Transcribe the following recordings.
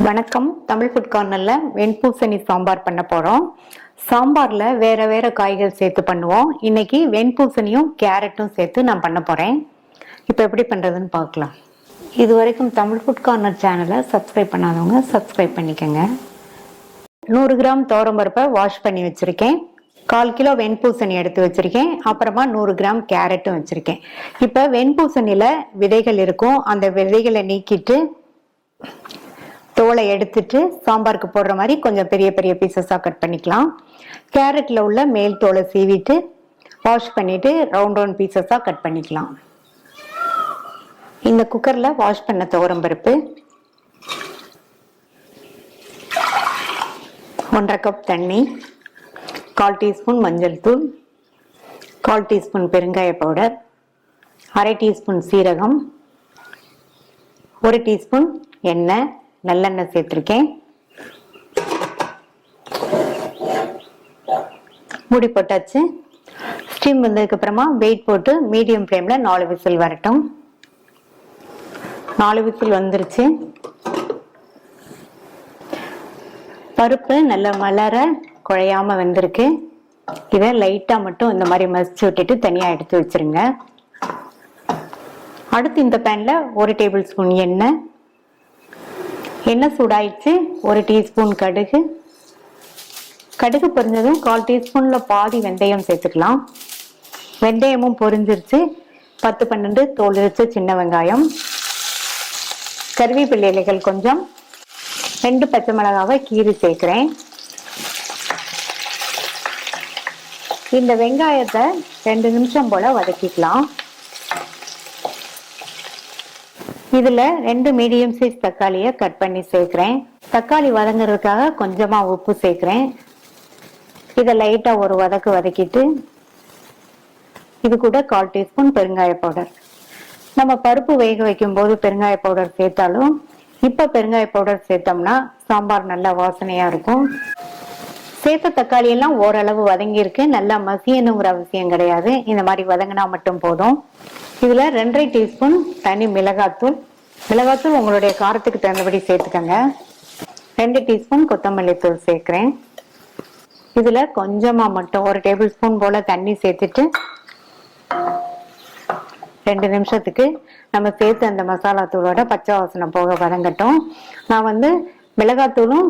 வணக்கம். தமிழ் ஃபுட் கார்னர்ல வெண்பூசணி சாம்பார் பண்ண போறோம். சாம்பார்ல வேற வேற காய்கள் சேர்த்து பண்ணுவோம். இன்னைக்கு வெண்பூசணியும் கேரட்டும் சேர்த்து நான் பண்ண போறேன். இப்போ எப்படி பண்றதுன்னு பார்க்கலாம். இது வரைக்கும் தமிழ் ஃபுட் கார்னர் சேனலை சப்ஸ்கிரைப் பண்ணாதவங்க சப்ஸ்கிரைப் பண்ணிக்கோங்க. 100 கிராம் துவரம்பருப்பை வாஷ் பண்ணி வச்சிருக்கேன். 1/4 கிலோ வெண்பூசணி எடுத்து வச்சிருக்கேன். அப்புறமா 100 கிராம் கேரட்டும் வச்சிருக்கேன். இப்போ வெண்பூசணியில விதைகள் இருக்கும். அந்த விதைகளை நீக்கிட்டு தோலை எடுத்துட்டு சாம்பாருக்கு போடுற மாதிரி கொஞ்சம் பெரிய பெரிய பீசஸாக கட் பண்ணிக்கலாம். கேரட்ல உள்ள மேல் தோலை சீவிட்டு வாஷ் பண்ணிட்டு ரவுண்ட் ரவுண்ட் பீசஸாக கட் பண்ணிக்கலாம். இந்த குக்கர்ல வாஷ் பண்ண துவரம்பருப்பு, 1/2 கப் தண்ணி, 1/4 டீஸ்பூன் மஞ்சள் தூள், 1/4 டீஸ்பூன் பெருங்காய பவுடர், 1/2 டீஸ்பூன் சீரகம், 1 டீஸ்பூன் எண்ணெய், நல்லெண்ணெய் சேர்த்திருக்கேன். மூடி போட்டாச்சு. ஸ்டீம் வந்ததுக்கு அப்புறமா வெயிட் போட்டு மீடியம் ஃப்ளேம்ல 4 விசில் வரட்டும். 4 விசில் வந்துருச்சு. பருப்பு நல்லா மலர குழையாம வெந்திருக்கு. இதை லைட்டா மட்டும் இந்த மாதிரி மசிச்சு விட்டுட்டு தனியா எடுத்து வச்சிருங்க. அடுத்து இந்த பேன்ல 1 டேபிள் ஸ்பூன் எண்ணெய் சூடாயிடுச்சு. 1 டீஸ்பூன் கடுகு பொரிஞ்சதும் 1/4 டீஸ்பூன்ல பாதி வெந்தயம் சேர்த்துக்கலாம். வெந்தயமும் பொரிஞ்சிருச்சு. 10-12 தோல் உரிச்ச சின்ன வெங்காயம், கருவேப்பிலை இலைகள் கொஞ்சம், 2 பச்சை மிளகாவை கீறி சேர்க்கிறேன். இந்த வெங்காயத்தை 2 நிமிஷம் போல வதக்கிக்கலாம். இதுல 2 மீடியம் சைஸ் தக்காளியை கட் பண்ணி சேர்க்கிறேன். தக்காளி வதங்குறதுக்காக கொஞ்சமா உப்பு சேர்க்கிறேன். இதை லைட்டா ஒரு வதக்கிட்டு இது கூட 1/4 டீஸ்பூன் பெருங்காய பவுடர். நம்ம பருப்பு வேக வைக்கும் போது பெருங்காய பவுடர் சேர்த்தாலும் இப்ப பெருங்காய பவுடர் சேர்த்தோம்னா சாம்பார் நல்லா வாசனையா இருக்கும். சேர்த்த தக்காளி எல்லாம் ஓரளவு வதங்கி இருக்கு. நல்லா மசியணுங்கிற அவசியம் கிடையாது. இந்த மாதிரி வதங்கினா மட்டும் போதும். இதுல 2.5 டீஸ்பூன் தனி மிளகாத்தூள் உங்களுடைய காரத்துக்கு தகுந்தபடி சேர்த்துக்கங்க. 2 டீஸ்பூன் கொத்தமல்லி தூள் சேர்க்கிறேன். இதுல கொஞ்சமா மட்டும் 1 டேபிள் ஸ்பூன் போல தண்ணி சேர்த்துட்டு 2 நிமிஷத்துக்கு நம்ம சேர்த்து அந்த மசாலா தூளோட பச்சை வாசனை போக வதங்கட்டும். நான் மிளகாத்தூளும்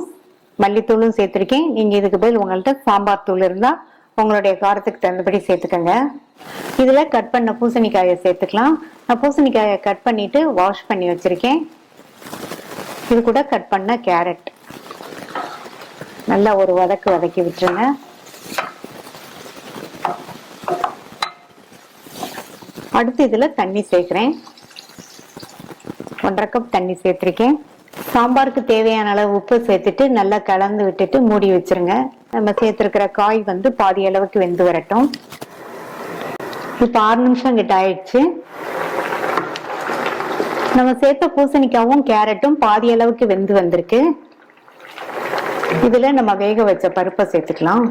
மல்லித்தூளும் சேர்த்திருக்கேன். நீங்க இதுக்கு பதில் உங்கள்கிட்ட சாம்பார் தூள் இருந்தா உங்களுடைய காரத்துக்கு தகுந்தபடி சேர்த்துக்கங்க. இதுல கட் பண்ண பூசணிக்காயை சேர்த்துக்கலாம். நான் பூசணிக்காயை கட் பண்ணிட்டு வாஷ் பண்ணி வச்சிருக்கேன். இது கூட கட் பண்ண கேரட் நல்லா ஒரு வதக்கி விட்டுருங்க. அடுத்து இதுல தண்ணி சேர்க்கிறேன். 1/2 கப் தண்ணி சேர்த்திருக்கேன். சாம்பாருக்கு தேவையான அளவு உப்பு சேர்த்துட்டு நல்லா கலந்து விட்டுட்டு மூடி வச்சிருங்க. நம்ம சேர்த்திருக்கிற காய் பாதி அளவுக்கு வெந்து வரட்டும். இப்ப 6 நிமிஷம் கிட்ட ஆயிடுச்சு. நம்ம சேர்த்த பூசணிக்காவும் கேரட்டும் பாதி அளவுக்கு வெந்து வந்திருக்கு. இதுல நம்ம வேக வச்ச பருப்பை சேர்த்துக்கலாம்.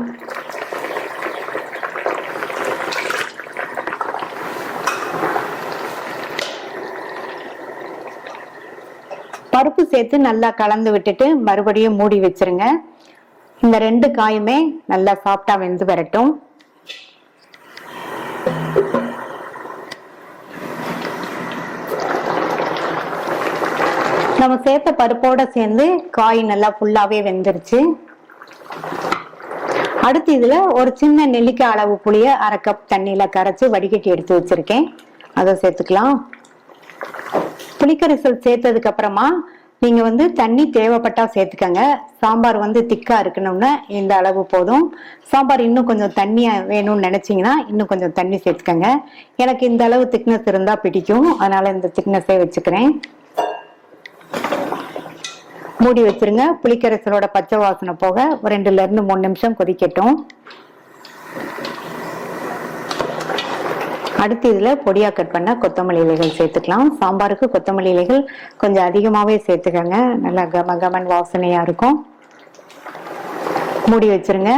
பருப்பு சேர்த்து நல்லா கலந்து விட்டுட்டு மறுபடியும் மூடி வச்சிருங்க. இந்த 2 காயுமே நல்லா சாஃப்டா வெந்து வரட்டும். நம்ம சேர்த்த பருப்போட சேர்ந்து காய் நல்லா ஃபுல்லாவே வெந்துருச்சு. அடுத்து இதுல ஒரு சின்ன நெல்லிக்காய் அளவு புளிய 1/2 கப் தண்ணியில கரைச்சு வடிகட்டி எடுத்து வச்சிருக்கேன். அதை சேர்த்துக்கலாம். புளிக்கரைசல் சேர்த்ததுக்கு அப்புறமா நீங்க தண்ணி தேவைப்பட்டா சேர்த்துக்கங்க. சாம்பார் திக்கா இருக்கணும்னா இந்த அளவு போதும். சாம்பார் இன்னும் கொஞ்சம் தண்ணியா வேணும்னு நினைச்சீங்கன்னா இன்னும் கொஞ்சம் தண்ணி சேர்த்துக்கங்க. எனக்கு இந்த அளவு திக்னஸ் இருந்தா பிடிக்கும், அதனால இந்த திக்னஸே வச்சுக்கிறேன். மூடி வச்சிருங்க. புளிக்கரைசலோட பச்சை வாசனை போக ஒரு 2 to 3 நிமிஷம் கொதிக்கட்டும். அடுத்து இதுல பொடியா கட் பண்ண கொத்தமல்லி இலைகள் சேர்த்துக்கலாம். சாம்பாருக்கு கொத்தமல்லி இலைகள் கொஞ்சம் அதிகமாவே சேர்த்துக்கங்க. நல்லா கமகமன் வாசனையா இருக்கும். மூடி வச்சிருங்க.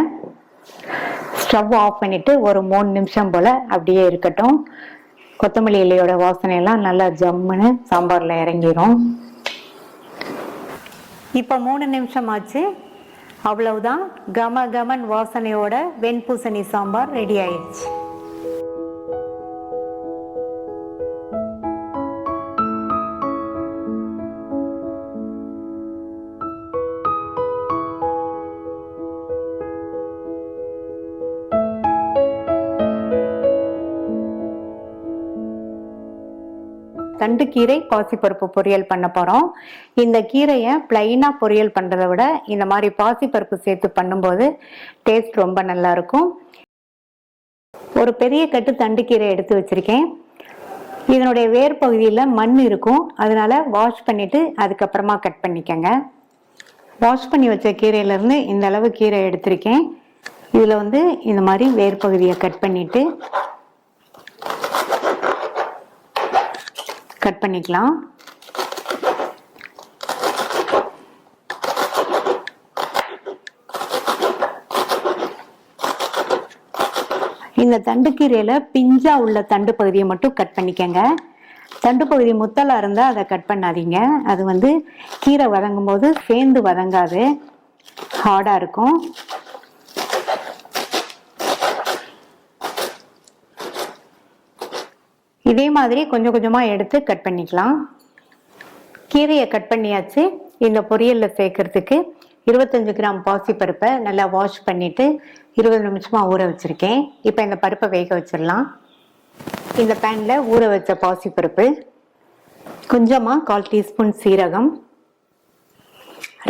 ஸ்டவ் ஆஃப் பண்ணிட்டு ஒரு 3 நிமிஷம் போல அப்படியே இருக்கட்டும். கொத்தமல்லி இலையோட வாசனை எல்லாம் நல்லா ஜம்முன்னு சாம்பார்ல இறங்கிரும். இப்போ 3 நிமிஷம் ஆச்சு. அவ்வளவுதான், கம கமன் வாசனையோட வெண்பூசணி சாம்பார் ரெடி ஆயிடுச்சு. தண்டுக்கீரை பாசிப்பருப்பு பொரியல் பண்ண போறோம். இந்த கீரையை பிளைனா பொரியல் பண்றதை விட இந்த மாதிரி பாசிப்பருப்பு சேர்த்து பண்ணும்போது டேஸ்ட் ரொம்ப நல்லா இருக்கும். ஒரு பெரிய கட்டு தண்டுக்கீரை எடுத்து வச்சிருக்கேன். இதனுடைய வேர் பகுதியில் மண் இருக்கும், அதனால வாஷ் பண்ணிட்டு அதுக்கப்புறமா கட் பண்ணிக்கங்க. வாஷ் பண்ணி வச்ச கீரையில இருந்து இந்த அளவு கீரை எடுத்திருக்கேன். இதுல இந்த மாதிரி வேர் பகுதியை கட் பண்ணிக்கலாம். இந்த தண்டுக்கீரையில பிஞ்சா உள்ள தண்டு பகுதியை மட்டும் கட் பண்ணிக்கங்க. தண்டு பகுதி முத்தலா இருந்தா அதை கட் பண்ணாதீங்க. அது கீரை வதங்கும் போது சேர்ந்து வதங்காது, ஹார்டா இருக்கும். இதே மாதிரி கொஞ்சம் கொஞ்சமா எடுத்து கட் பண்ணிக்கலாம். கீரையை கட் பண்ணியாச்சு. இந்த பொரியல்ல சேர்க்கறதுக்கு 25 கிராம் பாசிப்பருப்பை நல்லா வாஷ் பண்ணிட்டு 20 நிமிஷமா ஊற வச்சிருக்கேன். இப்போ இந்த பருப்பை வேக வச்சிடலாம். இந்த பேன்ல ஊற வச்ச பாசிப்பருப்பு, கொஞ்சமா 1/4 டீஸ்பூன் சீரகம்,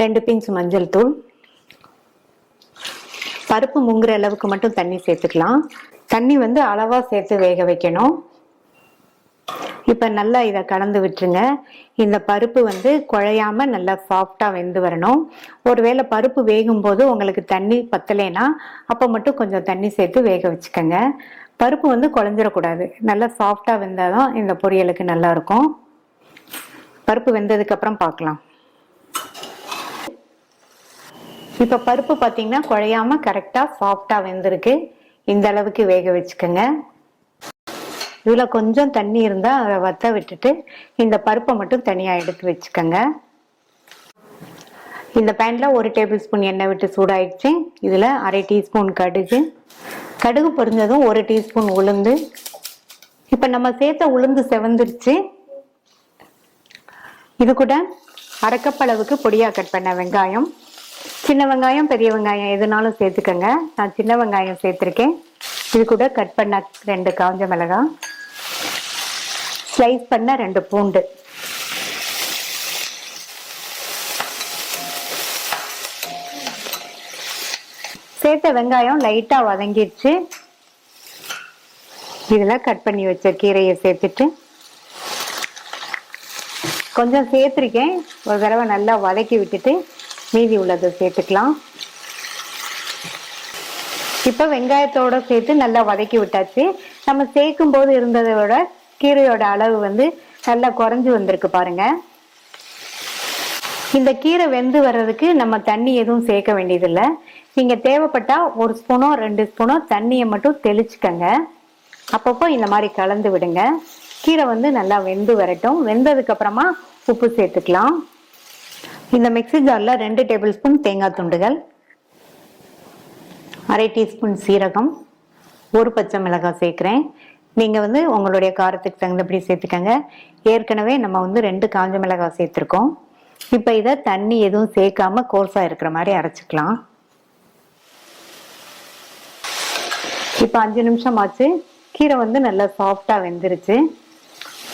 2 பிஞ்ச் மஞ்சள் தூள், பருப்பு முங்குற அளவுக்கு மட்டும் தண்ணி சேர்த்துக்கலாம். தண்ணி அளவா சேர்த்து வேக வைக்கணும். இப்ப நல்லா இதை கலந்து விட்டுருங்க. இந்த பருப்பு குழையாம நல்லா சாஃப்டா வெந்து வரணும். ஒருவேளை பருப்பு வேகும் போது உங்களுக்கு தண்ணி பத்தலைன்னா அப்ப மட்டும் கொஞ்சம் தண்ணி சேர்த்து வேக வச்சுக்கோங்க. பருப்பு குழஞ்சிடக்கூடாது. நல்லா சாஃப்டா வெந்தாதான் இந்த பொரியலுக்கு நல்லா இருக்கும். பருப்பு வெந்ததுக்கு அப்புறம் பார்க்கலாம். இப்ப பருப்பு பாத்தீங்கன்னா குழையாம கரெக்டா சாஃப்டா வெந்திருக்கு. இந்த அளவுக்கு வேக வச்சுக்கோங்க. இதுல கொஞ்சம் தண்ணி இருந்தா அதை வத்த விட்டுட்டு இந்த பருப்பை மட்டும் தனியா எடுத்து வச்சுக்கோங்க. இந்த பேன்ல 1 டேபிள் ஸ்பூன் எண்ணெய் விட்டு சூடாயிடுச்சு. இதுல 1/2 டீஸ்பூன் கடுகு பொரிஞ்சதும் 1 டீஸ்பூன் உளுந்து. இப்ப நம்ம சேர்த்த உளுந்து செவந்துருச்சு. இது கூட 1/2 கப் அளவுக்கு பொடியா கட் பண்ண வெங்காயம், சின்ன வெங்காயம் பெரிய வெங்காயம் எதுனாலும் சேர்த்துக்கங்க. நான் சின்ன வெங்காயம் சேர்த்திருக்கேன். இது கூட கட் பண்ண 2 காஞ்ச மிளகாய், ஸ்லைஸ் பண்ண 2 பூண்டு, சேர்த்த வெங்காயம் லைட்டா வதங்கிடுச்சு. இதுல கட் பண்ணி வச்ச கீரையை சேர்த்துட்டு கொஞ்சம் சேர்த்திருக்கேன். ஒரு தடவை நல்லா வதக்கி விட்டுட்டு மீதி உள்ளதை சேர்த்துக்கலாம். இப்ப வெங்காயத்தோட சேர்த்து நல்லா வதக்கி விட்டாச்சு. நம்ம சேர்க்கும் போது இருந்ததை விட கீரையோட அளவு நல்லா குறைஞ்சு வந்திருக்கு பாருங்க. இந்த கீரை வெந்து வர்றதுக்கு நம்ம தண்ணி எதுவும் சேர்க்க வேண்டியதில்லை. நீங்க தேவைப்பட்டா 1 ஸ்பூனோ 2 ஸ்பூனோ தண்ணியை மட்டும் தெளிச்சுக்கங்க. அப்பப்போ இந்த மாதிரி கலந்து விடுங்க. கீரை நல்லா வெந்து வரட்டும். வெந்ததுக்கு அப்புறமா உப்பு சேர்த்துக்கலாம். இந்த மிக்ஸி ஜார்ல 2 டேபிள் ஸ்பூன் தேங்காய் துண்டுகள், 1/2 டீஸ்பூன் சீரகம், 1 பச்சை மிளகாய் சேர்க்கிறேன். நீங்க உங்களுடைய காரத்துக்கு தகுந்தபடி சேர்த்துக்கங்க. ஏற்கனவே நம்ம 2 காஞ்ச மிளகாய் சேர்த்திருக்கோம். இப்ப இதை தண்ணி எதுவும் சேர்க்காம கோர்ஸா இருக்கிற மாதிரி அரைச்சுக்கலாம். இப்ப 5 நிமிஷம் ஆச்சு. கீரை நல்லா சாஃப்டா வெந்துருச்சு.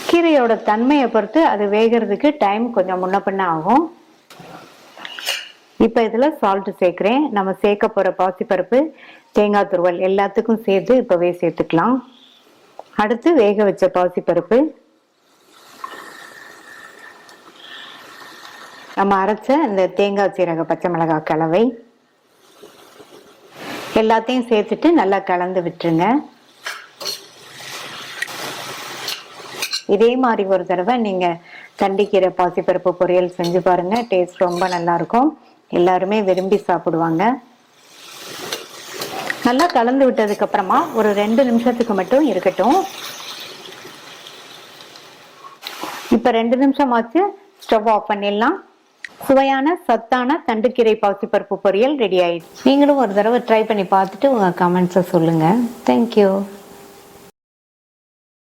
கீரையோட தன்மையை பொறுத்து அது வேகிறதுக்கு டைம் கொஞ்சம் முன்ன பின்ன ஆகும். இப்ப இதுல சால்ட் சேர்க்கிறேன். நம்ம சேர்க்க போற பாசிப்பருப்பு, தேங்காய் துருவல் எல்லாத்துக்கும் சேர்த்து இப்பவே சேர்த்துக்கலாம். அடுத்து வேக வச்ச பாசிப்பருப்பு, நம்ம அரைச்ச இந்த தேங்காய் சீரக பச்சை மிளகாய் கலவை எல்லாத்தையும் சேர்த்துட்டு நல்லா கலந்து விட்டுருங்க. இதே மாதிரி ஒரு தடவை நீங்க தண்டிக்கீரை பாசிப்பருப்பு பொரியல் செஞ்சு பாருங்க. டேஸ்ட் ரொம்ப நல்லா இருக்கும். எல்லாருமே விரும்பி சாப்பிடுவாங்க. நல்லா கலந்து விட்டதுக்கு அப்புறமா ஒரு 2 நிமிஷத்துக்கு மட்டும் இருக்கட்டும். இப்ப 2 நிமிஷம் ஆச்சு. ஸ்டவ் ஆஃப் பண்ணிடலாம். சுவையான சத்தான தண்டுக்கீரை பாசிப்பருப்பு பொரியல் ரெடி ஆயிடுச்சு. நீங்களும் ஒரு தடவை ட்ரை பண்ணி பார்த்துட்டு உங்கள் கமெண்ட்ஸை சொல்லுங்கள். தேங்க்யூ.